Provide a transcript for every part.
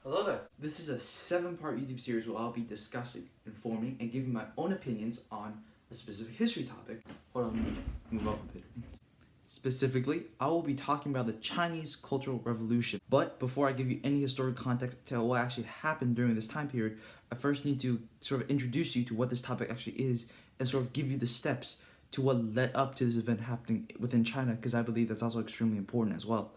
Hello there. This is a 7-part YouTube series where I'll be discussing, informing, and giving my own opinions on a specific history topic. Hold on, move up a bit. Specifically, I will be talking about the Chinese Cultural Revolution. But before I give you any historical context to what actually happened during this time period, I first need to sort of introduce you to what this topic actually is and sort of give you the steps to what led up to this event happening within China, because I believe that's also extremely important as well.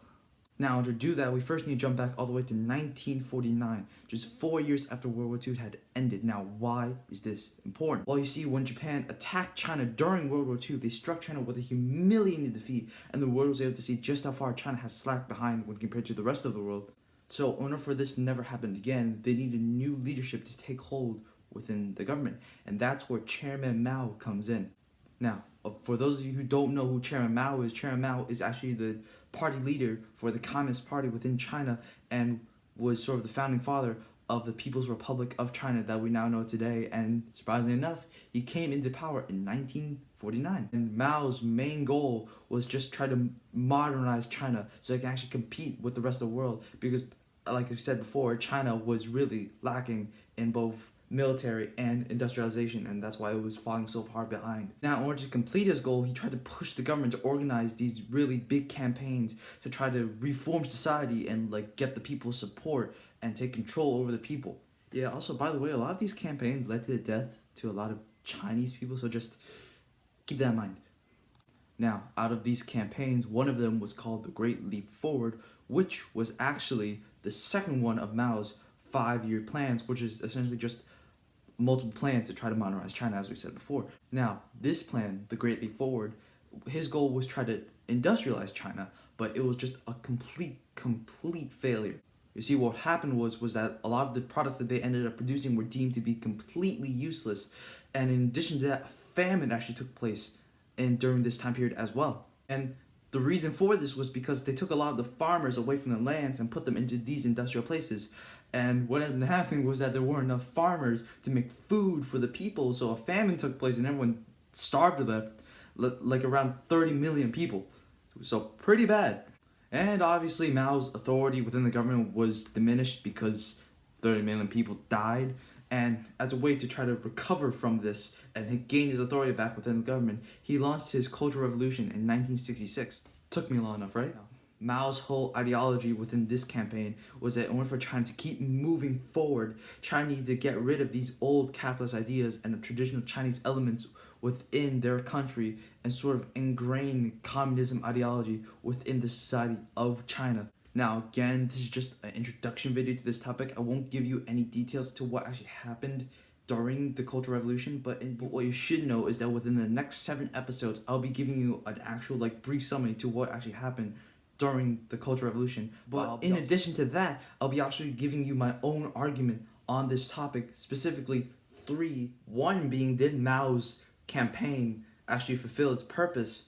Now, to do that, we first need to jump back all the way to 1949, just 4 years after World War II had ended. Now, why is this important? Well, you see, when Japan attacked China during World War II, they struck China with a humiliating defeat, and the world was able to see just how far China has slacked behind when compared to the rest of the world. So, in order for this to never happen again, they needed new leadership to take hold within the government, and that's where Chairman Mao comes in. Now, for those of you who don't know who Chairman Mao is actually the party leader for the Communist Party within China and was sort of the founding father of the People's Republic of China that we now know today. And surprisingly enough, he came into power in 1949. And Mao's main goal was just try to modernize China so it can actually compete with the rest of the world, because like I said before, China was really lacking in both military and industrialization, and that's why it was falling so far behind. Now, in order to complete his goal, he tried to push the government to organize these really big campaigns to try to reform society and get the people's support and take control over the people. Yeah, also, by the way, a lot of these campaigns led to the death to a lot of Chinese people, so just keep that in mind. Now, out of these campaigns, one of them was called the Great Leap Forward, which was actually the second one of Mao's 5-year plans, which is essentially just multiple plans to try to modernize China, as we said before. Now, this plan, the Great Leap Forward, his goal was try to industrialize China, but it was just a complete failure. You see, what happened was that a lot of the products that they ended up producing were deemed to be completely useless, and in addition to that, a famine actually took place during this time period as well. And the reason for this was because they took a lot of the farmers away from the lands and put them into these industrial places. And what ended up happening was that there weren't enough farmers to make food for the people, so a famine took place and everyone starved to death, like around 30 million people. So pretty bad. And obviously Mao's authority within the government was diminished because 30 million people died. And as a way to try to recover from this and gain his authority back within the government, he launched his Cultural Revolution in 1966. Took me long enough, right? Mao's whole ideology within this campaign was that in order for China to keep moving forward, China needed to get rid of these old capitalist ideas and the traditional Chinese elements within their country and sort of ingrain communism ideology within the society of China. Now, again, this is just an introduction video to this topic. I won't give you any details to what actually happened during the Cultural Revolution, but what you should know is that within the next 7 episodes, I'll be giving you an actual brief summary to what actually happened during the Cultural Revolution. But in addition to that, I'll be actually giving you my own argument on this topic, specifically 3. 1 being, did Mao's campaign actually fulfill its purpose?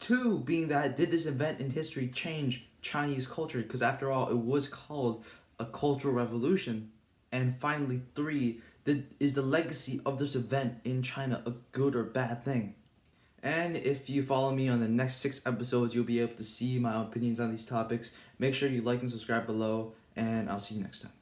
2 being that, did this event in history change Chinese culture? Because after all, it was called a cultural revolution. And finally, 3, is the legacy of this event in China a good or bad thing? And if you follow me on the next 6 episodes, you'll be able to see my opinions on these topics. Make sure you like and subscribe below, and I'll see you next time.